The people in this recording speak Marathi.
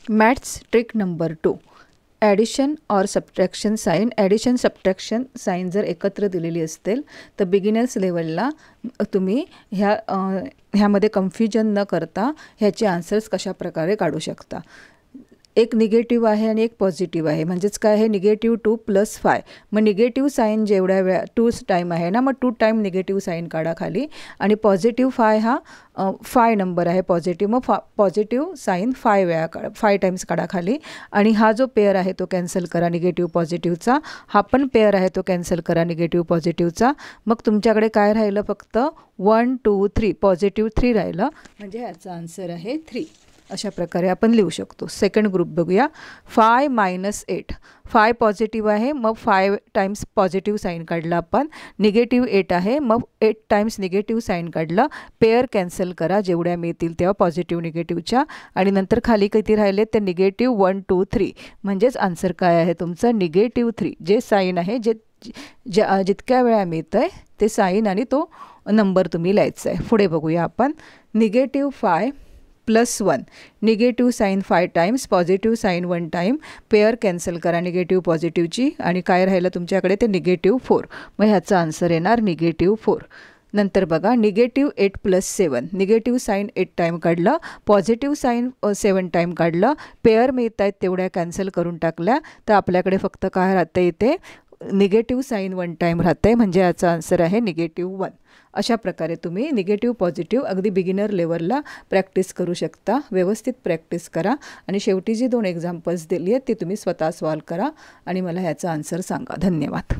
Maths trick number 2, addition or subtraction sign. Addition subtraction sign जर एकत्र दिलेली असतील तर बिगिनर्स लेवलला तुम्ही ह्यामध्ये कन्फ्युजन न करता ह्याचे आन्सर्स कशा प्रकारे काढू शकता. एक निगेटिव्ह आहे आणि एक पॉझिटिव्ह आहे, म्हणजेच काय आहे, निगेटिव्ह 2 + 5. मग निगेटिव्ह साईन जेवढ्या वेळा 2 टाईम आहे ना, मग 2 टाईम निगेटिव्ह साईन काढा खाली. आणि पॉझिटिव्ह 5 हा 5 नंबर आहे पॉझिटिव्ह, मग पॉझिटिव्ह साईन 5 वेळा 5 टाईम्स काढा खाली. आणि हा जो पेअर आहे तो कॅन्सल करा निगेटिव्ह पॉझिटिव्हचा. हा पण पेअर आहे तो कॅन्सल करा निगेटिव्ह पॉझिटिव्हचा. मग तुमच्याकडे काय राहिलं, फक्त 1 2 3 पॉझिटिव्ह 3 राहिलं, म्हणजे ह्याचा आन्सर आहे 3. अशा प्रकारे आपण लिहू शकतो. सेकंड ग्रुप बघूया. 5 - 8. 5 पॉझिटिव्ह आहे, मग 5 टाईम्स पॉझिटिव्ह साईन काढलं आपण. निगेटिव्ह 8 आहे, मग 8 टाईम्स निगेटिव्ह साईन काढलं. पेअर कॅन्सल करा जेवढ्या मिळतील तेव्हा पॉझिटिव्ह निगेटिव्हच्या. आणि नंतर खाली किती राहिले ते निगेटिव्ह 1 2 3, म्हणजेच आन्सर काय आहे तुमचं निगेटिव्ह 3. जे साईन आहे जितक्या वेळा मिळतं आहे ते साईन आणि तो नंबर तुम्ही लिहायचा आहे. पुढे बघूया आपण. Negative 5 + 1. Negative sign 5 times, positive sign 1 time. Pair cancel करा निगेटिव्ह पॉझिटिव्हची. आणि काय राहिलं तुमच्याकडे ते निगेटिव्ह 4. मग ह्याचा आन्सर येणार निगेटिव्ह 4. नंतर बघा निगेटिव्ह 8 + 7. निगेटिव्ह साईन 8 टाईम काढलं, पॉझिटिव्ह साईन 7 टाईम काढलं. पेअर मिळत आहेत तेवढ्या कॅन्सल करून टाकल्या, तर आपल्याकडे फक्त काय राहतं इथे निगेटिव्ह साईन 1 टाईम राहतं आहे, म्हणजे याचा आन्सर आहे निगेटिव्ह 1. अशा प्रकारे तुम्ही निगेटिव्ह पॉझिटिव्ह अगदी बिगिनर लेवलला प्रॅक्टिस करू शकता. व्यवस्थित प्रॅक्टिस करा आणि शेवटी जी 2 एक्झाम्पल्स दिली आहेत ती तुम्ही स्वतः सॉल्व करा आणि मला ह्याचा आन्सर सांगा. धन्यवाद.